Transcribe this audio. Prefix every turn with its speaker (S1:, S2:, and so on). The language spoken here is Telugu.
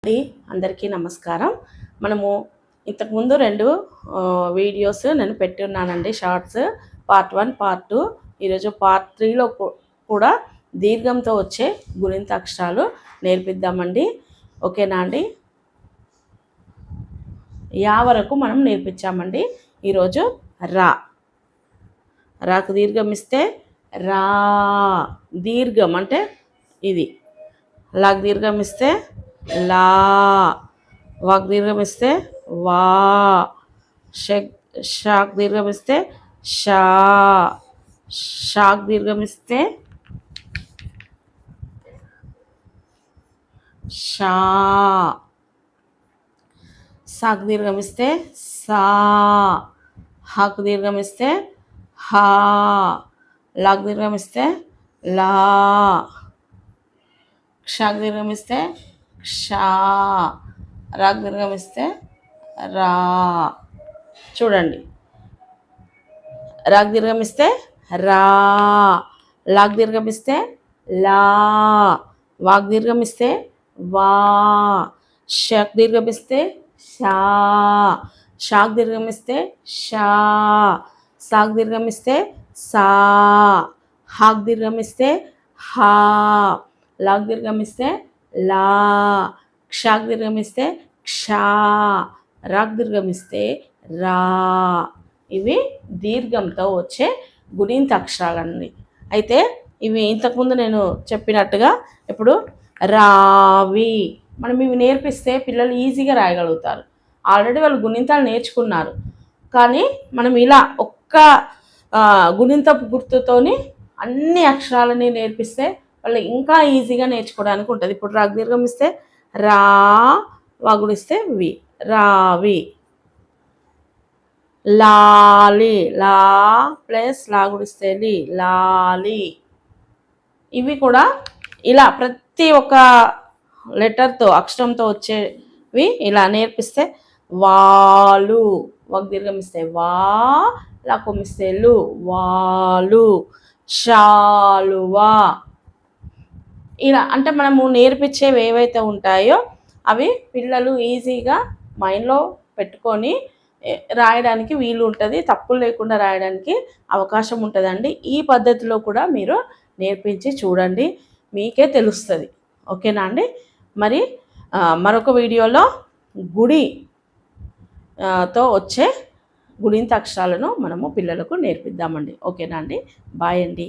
S1: అండి అందరికీ నమస్కారం. మనము ఇంతకుముందు 2 వీడియోస్ నేను పెట్టి ఉన్నానండి, షార్ట్స్. Part 1, part 2. ఈరోజు పార్ట్ 3లో కూడా దీర్ఘంతో వచ్చే గుణింత అక్షరాలు నేర్పిద్దామండి. ఓకేనా అండి? యా వరకు మనం నేర్పించామండి. ఈరోజు రా. రాకు దీర్ఘం ఇస్తే రా. దీర్ఘం అంటే ఇది. లాకు దీర్ఘం ఇస్తే లా. వాక్ దీర్ఘం ఇస్తే వా. షాక్ దీర్ఘం ఇస్తే షా. షాక్ దీర్ఘం ఇస్తే షా. సాక్ దీర్ఘం ఇస్తే సా. హాకు దీర్ఘం ఇస్తే హా. లాక్ దీర్ఘం ఇస్తే లా. క్షాక్ దీర్ఘం ఇస్తే క్షా. రాక్ దీర్ఘం ఇస్తే రా. చూడండి, రాక్ దీర్ఘం ఇస్తే రా. లాక్ దీర్ఘం ఇస్తే లా. వాక్ దీర్ఘం ఇస్తే వా. షాక్ దీర్ఘం ఇస్తే షా. షాక్ దీర్ఘం ఇస్తే షా. సాక్ దీర్ఘం ఇస్తే సా. హాక్ దీర్ఘం ఇస్తే హా. లాక్ దీర్ఘం ఇస్తే లా. క్షాక్ దీర్ఘం ఇస్తే క్షా. రాక్ దీర్ఘం ఇస్తే రా. ఇవి దీర్ఘంతో వచ్చే గుణింత అక్షరాలన్నీ. అయితే ఇవి ఇంతకుముందు నేను చెప్పినట్టుగా ఇప్పుడు రావి మనం ఇవి నేర్పిస్తే పిల్లలు ఈజీగా రాయగలుగుతారు. ఆల్రెడీ వాళ్ళు గుణింతాలు నేర్చుకున్నారు, కానీ మనం ఇలా ఒక్క గుణింతపు గుర్తుతోని అన్ని అక్షరాలని నేర్పిస్తే వాళ్ళు ఇంకా ఈజీగా నేర్చుకోవడానికి ఉంటుంది. ఇప్పుడు రాకు దీర్ఘం ఇస్తే రా. వాగుడిస్తే వి. రావి. లాలి. లా ప్లస్ లాగుడిస్తే లి. లాలి. ఇవి కూడా ఇలా ప్రతి ఒక్క లెటర్తో అక్షరంతో వచ్చేవి ఇలా నేర్పిస్తే వాలు. వాకు దీర్ఘం ఇస్తే వా. లాకొమిస్తే లు. వాలు. షాలువా. ఇలా అంటే మనము నేర్పించేవి ఏవైతే ఉంటాయో అవి పిల్లలు ఈజీగా మైండ్లో పెట్టుకొని రాయడానికి వీలు ఉంటుంది, తప్పులు లేకుండా రాయడానికి అవకాశం ఉంటుందండి. ఈ పద్ధతిలో కూడా మీరు నేర్పించి చూడండి, మీకే తెలుస్తుంది. ఓకేనా అండి? మరి మరొక వీడియోలో గుడితో వచ్చే గుణింత అక్షరాలను మనము పిల్లలకు నేర్పిద్దామండి. ఓకేనా అండి? బాయ్ అండి.